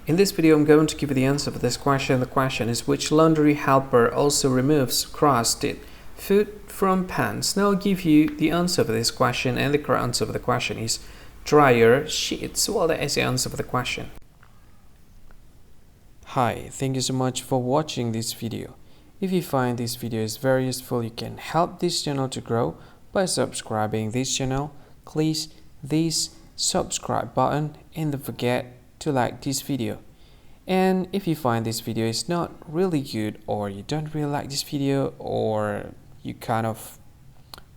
In this video, I'm going to give you the answer for this question. The question is, which laundry helper also removes crusted food from pans? Now I'll give you the answer for this question, and the correct answer for the question is dryer sheets. Well, that is the answer for the question. Hi, thank you so much for watching this video. If you find this video is very useful, you can help this channel to grow by subscribing this channel. Click this subscribe button and don't forget to like this video. And if you find this video is not really good, or you don't really like this video, or you kind of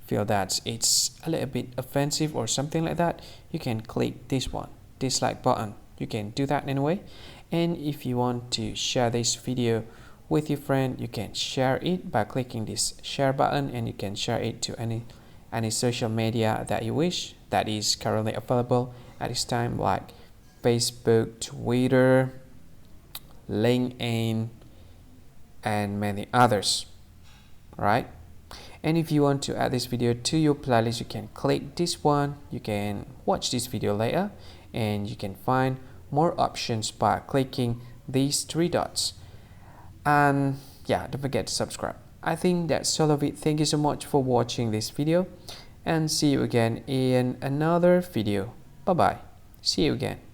feel that it's a little bit offensive or something like that, you can click this one, dislike button. You can do that anyway. And if you want to share this video with your friend, you can share it by clicking this share button, and you can share it to any social media that you wish that is currently available at this time, like Facebook, Twitter, LinkedIn, and many others, right? And if you want to add this video to your playlist, you can click this one. You can watch this video later, and you can find more options by clicking these three dots. And yeah, don't forget to subscribe. I think that's all of it. Thank you so much for watching this video, and see you again in another video. Bye bye. See you again.